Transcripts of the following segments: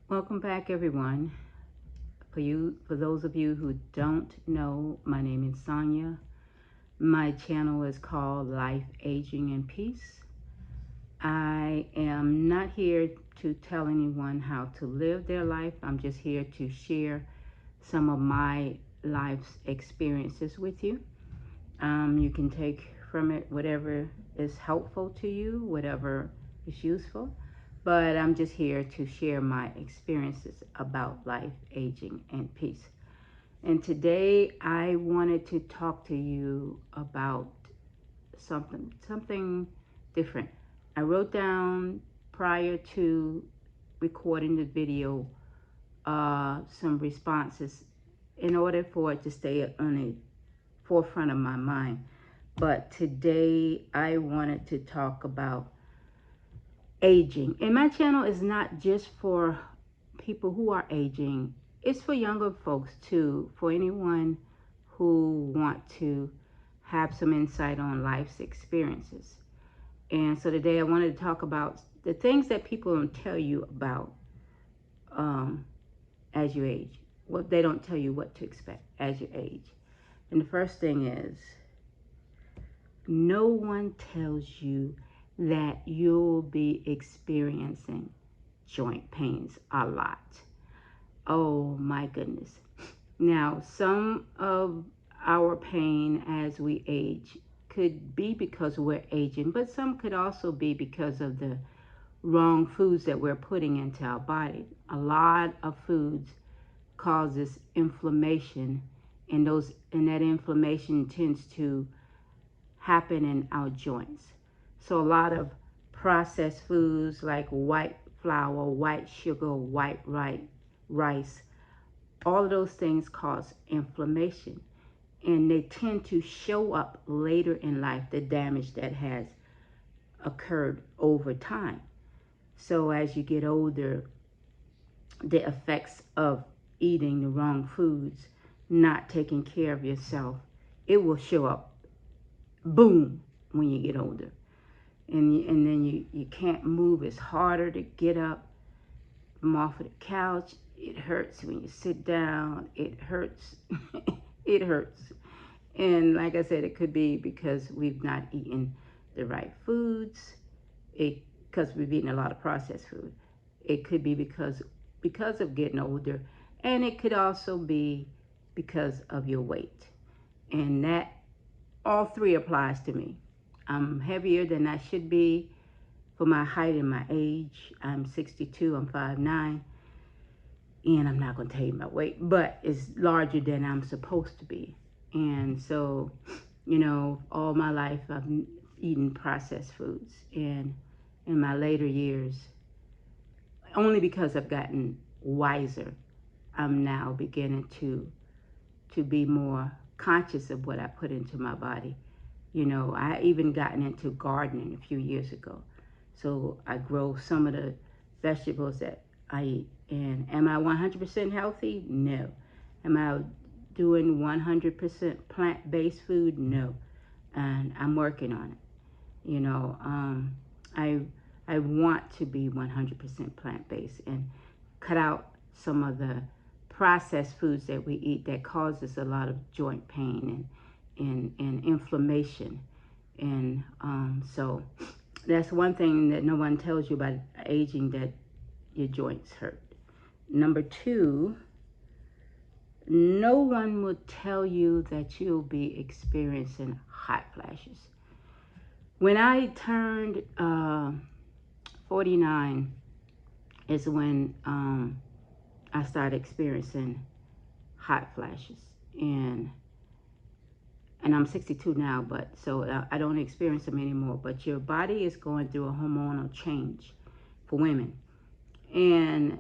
Welcome back, everyone. For those of you who don't know, my name is Sonia. My channel is called Life, Aging, and Peace. I am not here to tell anyone how to live their life. I'm just here to share some of my life's experiences with you. You can take from it whatever is helpful to you, whatever is useful. But I'm just here to share my experiences about life, aging, and peace. And today I wanted to talk to you about something different. I wrote down prior to recording the video some responses in order for it to stay on the forefront of my mind. But today I wanted to talk about aging. And my channel is not just for people who are aging, it's for younger folks too, for anyone who want to have some insight on life's experiences. And so today I wanted to talk about the things that people don't tell you about um, as you age. What they don't tell you what to expect as you age. And the first thing is, no one tells you that you'll be experiencing joint pains a lot. Oh my goodness. Now, some of our pain as we age could be because we're aging, but some could also be because of the wrong foods that we're putting into our body. A lot of foods causes inflammation, and that inflammation tends to happen in our joints. So a lot of processed foods like white flour, white sugar, white rice, all of those things cause inflammation. And they tend to show up later in life, the damage that has occurred over time. So as you get older, the effects of eating the wrong foods, not taking care of yourself, it will show up, boom, when you get older. And then you can't move. It's harder to get up from off of the couch. It hurts when you sit down. It hurts. It hurts. And like I said, it could be because we've not eaten the right foods. Because we've eaten a lot of processed food. It could be because of getting older, and it could also be because of your weight. And that all three applies to me. I'm heavier than I should be for my height and my age. I'm 62, I'm 5'9", and I'm not going to tell you my weight, but it's larger than I'm supposed to be. And so, all my life I've eaten processed foods. And in my later years, only because I've gotten wiser, I'm now beginning to be more conscious of what I put into my body. I even gotten into gardening a few years ago. So I grow some of the vegetables that I eat. And am I 100% healthy? No. Am I doing 100% plant-based food? No. And I'm working on it. I I want to be 100% plant-based and cut out some of the processed foods that we eat that causes a lot of joint pain and inflammation. And so that's one thing that no one tells you about aging, that your joints hurt. Number two, no one will tell you that you'll be experiencing hot flashes. When I turned 49 is when I started experiencing hot flashes. And I'm 62 now, but so I don't experience them anymore. But your body is going through a hormonal change for women. And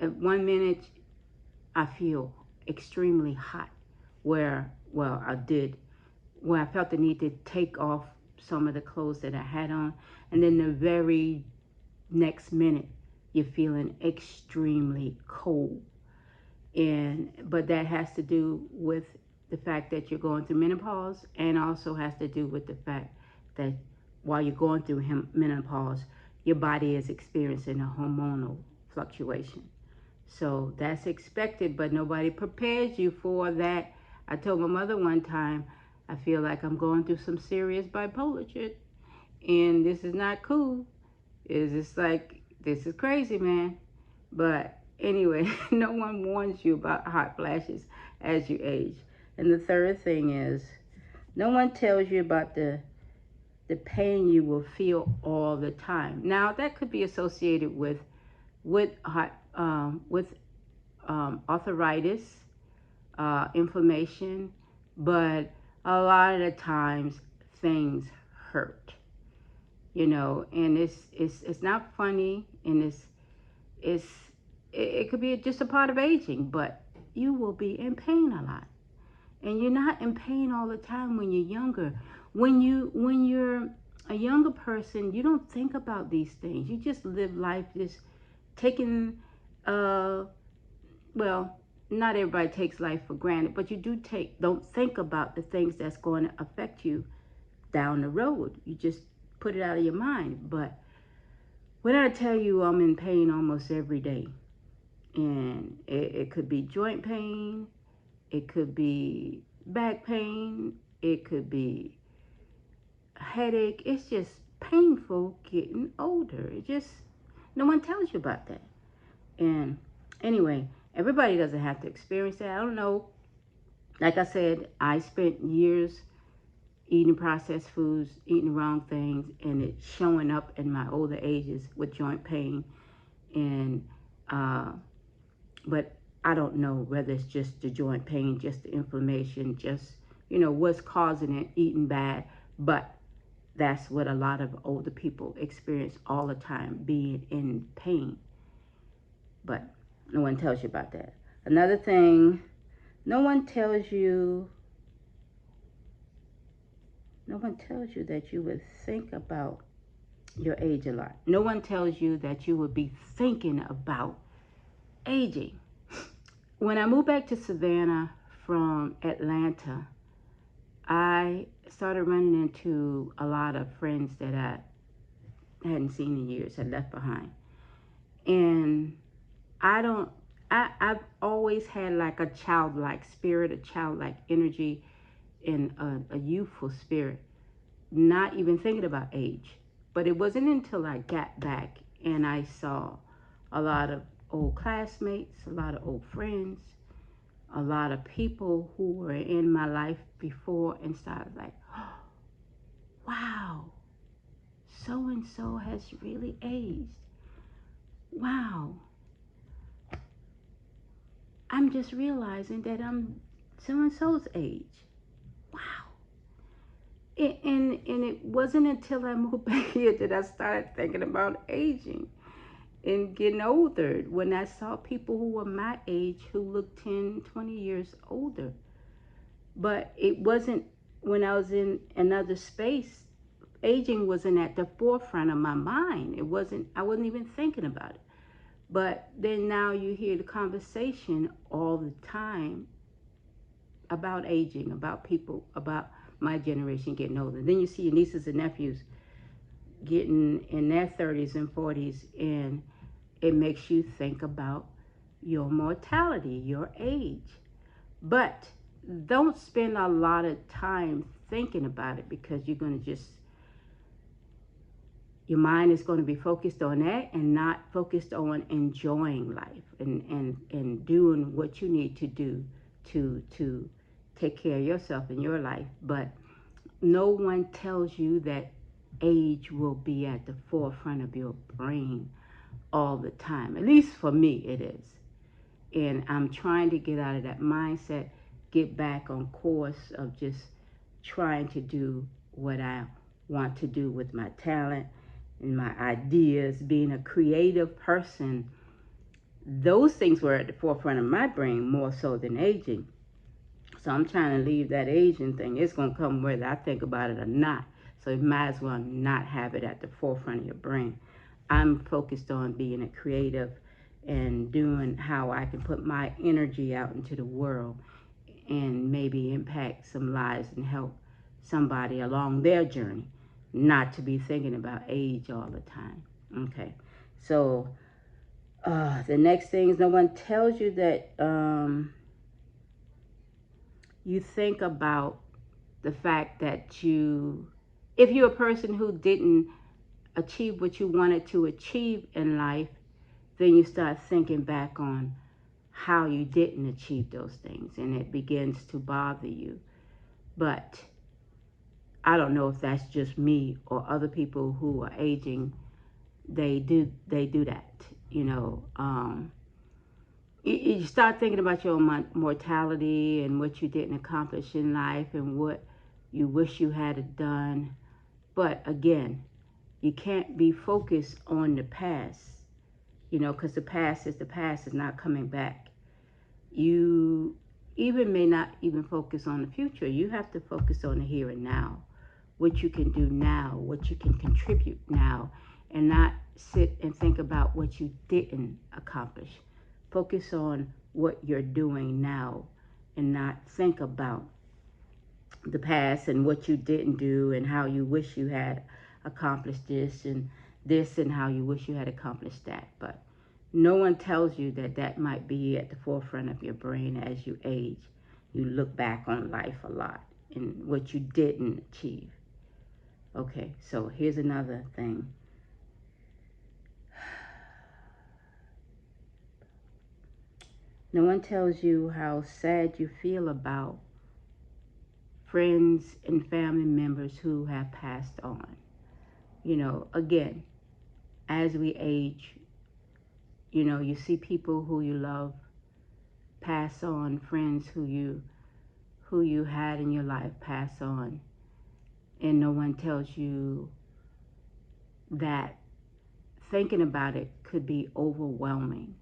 at 1 minute, I feel extremely hot, where I felt the need to take off some of the clothes that I had on. And then the very next minute, you're feeling extremely cold. But that has to do with the fact that you're going through menopause, and also has to do with the fact that while you're going through menopause, your body is experiencing a hormonal fluctuation. So that's expected, but nobody prepares you for that. I told my mother one time, I feel like I'm going through some serious bipolar shit, and this is not cool. It's just like, this is crazy, man. But anyway, no one warns you about hot flashes as you age. And the third thing is, no one tells you about the pain you will feel all the time. Now that could be associated with hot with arthritis, inflammation, but a lot of the times things hurt, and it's not funny, and it's it could be just a part of aging, but you will be in pain a lot, and you're not in pain all the time when you're younger. When you're a younger person, you don't think about these things. You just live life just taking well, not everybody takes life for granted, but you don't think about the things that's going to affect you down the road. You just put it out of your mind. But when I tell you I'm in pain almost every day, and it could be joint pain, it could be back pain, it could be a headache. It's just painful getting older. It just, no one tells you about that. And anyway, everybody doesn't have to experience that. I don't know. Like I said, I spent years eating processed foods, eating the wrong things, and it's showing up in my older ages with joint pain. And but I don't know whether it's just the joint pain, just the inflammation, just what's causing it, eating bad. But that's what a lot of older people experience all the time, being in pain. But no one tells you about that. Another thing, no one tells you that you would think about your age a lot. No one tells you that you would be thinking about aging. When I moved back to Savannah from Atlanta, I started running into a lot of friends that I hadn't seen in years, had left behind. And I've always had like a childlike spirit, a childlike energy, and a youthful spirit, not even thinking about age. But it wasn't until I got back and I saw a lot of old classmates, a lot of old friends, a lot of people who were in my life before, and started like, oh, wow, so and so has really aged. Wow, I'm just realizing that I'm so and so's age. Wow. And it wasn't until I moved back here that I started thinking about aging and getting older, when I saw people who were my age who looked 10, 20 years older. But it wasn't, when I was in another space, aging wasn't at the forefront of my mind. I wasn't even thinking about it. But then now you hear the conversation all the time about aging, about people, about my generation getting older. Then you see your nieces and nephews getting in their 30s and 40s, and it makes you think about your mortality, your age. But don't spend a lot of time thinking about it, because you're going to just, your mind is going to be focused on that and not focused on enjoying life and doing what you need to do to take care of yourself in your life. But no one tells you that age will be at the forefront of your brain all the time. At least for me, it is. And I'm trying to get out of that mindset, get back on course of just trying to do what I want to do with my talent and my ideas, being a creative person. Those things were at the forefront of my brain more so than aging. So I'm trying to leave that aging thing. It's going to come whether I think about it or not. So you might as well not have it at the forefront of your brain. I'm focused on being a creative and doing how I can put my energy out into the world and maybe impact some lives and help somebody along their journey, not to be thinking about age all the time. Okay, so The next thing is no one tells you that you think about the fact that if you're a person who didn't achieve what you wanted to achieve in life, then you start thinking back on how you didn't achieve those things, and it begins to bother you. But I don't know if that's just me or other people who are aging. They do that. You start thinking about your mortality and what you didn't accomplish in life and what you wish you had done. But again, you can't be focused on the past, because the past is not coming back. You even may not even focus on the future. You have to focus on the here and now, what you can do now, what you can contribute now, and not sit and think about what you didn't accomplish. Focus on what you're doing now and not think about the past and what you didn't do and how you wish you had accomplished this and how you wish you had accomplished that. But no one tells you that that might be at the forefront of your brain as you age. You look back on life a lot and what you didn't achieve. Okay, so here's another thing. No one tells you how sad you feel about friends and family members who have passed on. Again, as we age, you see people who you love pass on, friends who you had in your life pass on, and no one tells you that thinking about it could be overwhelming.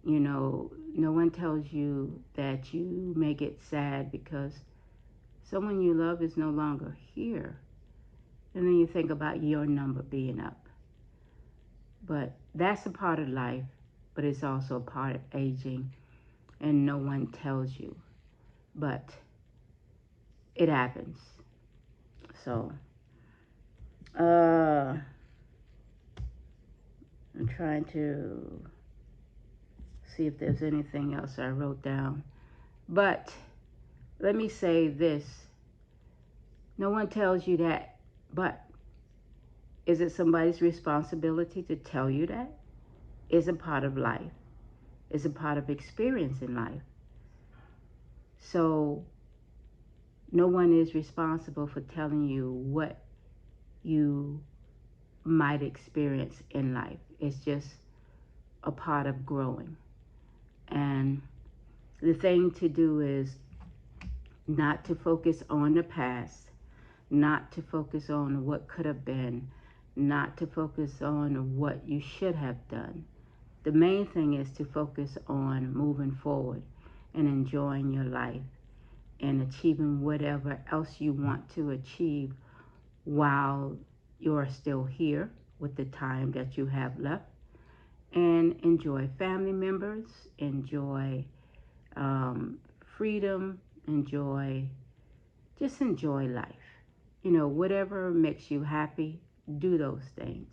No one tells you that you may get sad because someone you love is no longer here. And then you think about your number being up. But that's a part of life, but it's also a part of aging, and no one tells you. But it happens. So, I'm trying to see if there's anything else I wrote down. But let me say this. No one tells you that, but is it somebody's responsibility to tell you that? It's a part of life. It's a part of experience in life. So no one is responsible for telling you what you might experience in life. It's just a part of growing. And the thing to do is not to focus on the past, not to focus on what could have been, not to focus on what you should have done. The main thing is to focus on moving forward and enjoying your life and achieving whatever else you want to achieve while you're still here with the time that you have left. And enjoy family members, enjoy freedom, just enjoy life. Whatever makes you happy, do those things.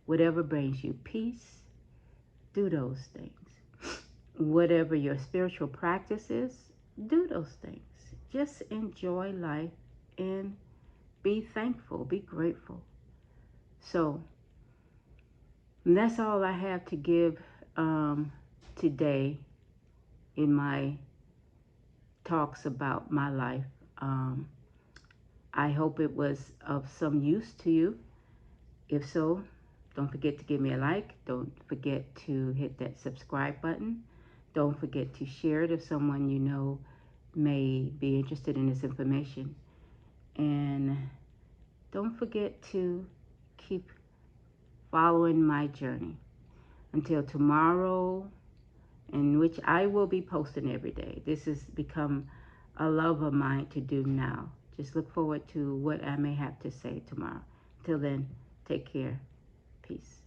Whatever brings you peace, do those things. Whatever your spiritual practice is, do those things. Just enjoy life and be thankful, be grateful. So that's all I have to give today in my talks about my life. I hope it was of some use to you. If so, don't forget to give me a like. Don't forget to hit that subscribe button. Don't forget to share it if someone you know may be interested in this information. And don't forget to keep following my journey. Until tomorrow, in which I will be posting every day. This has become a love of mine to do now. Just look forward to what I may have to say tomorrow. Till then, take care. Peace.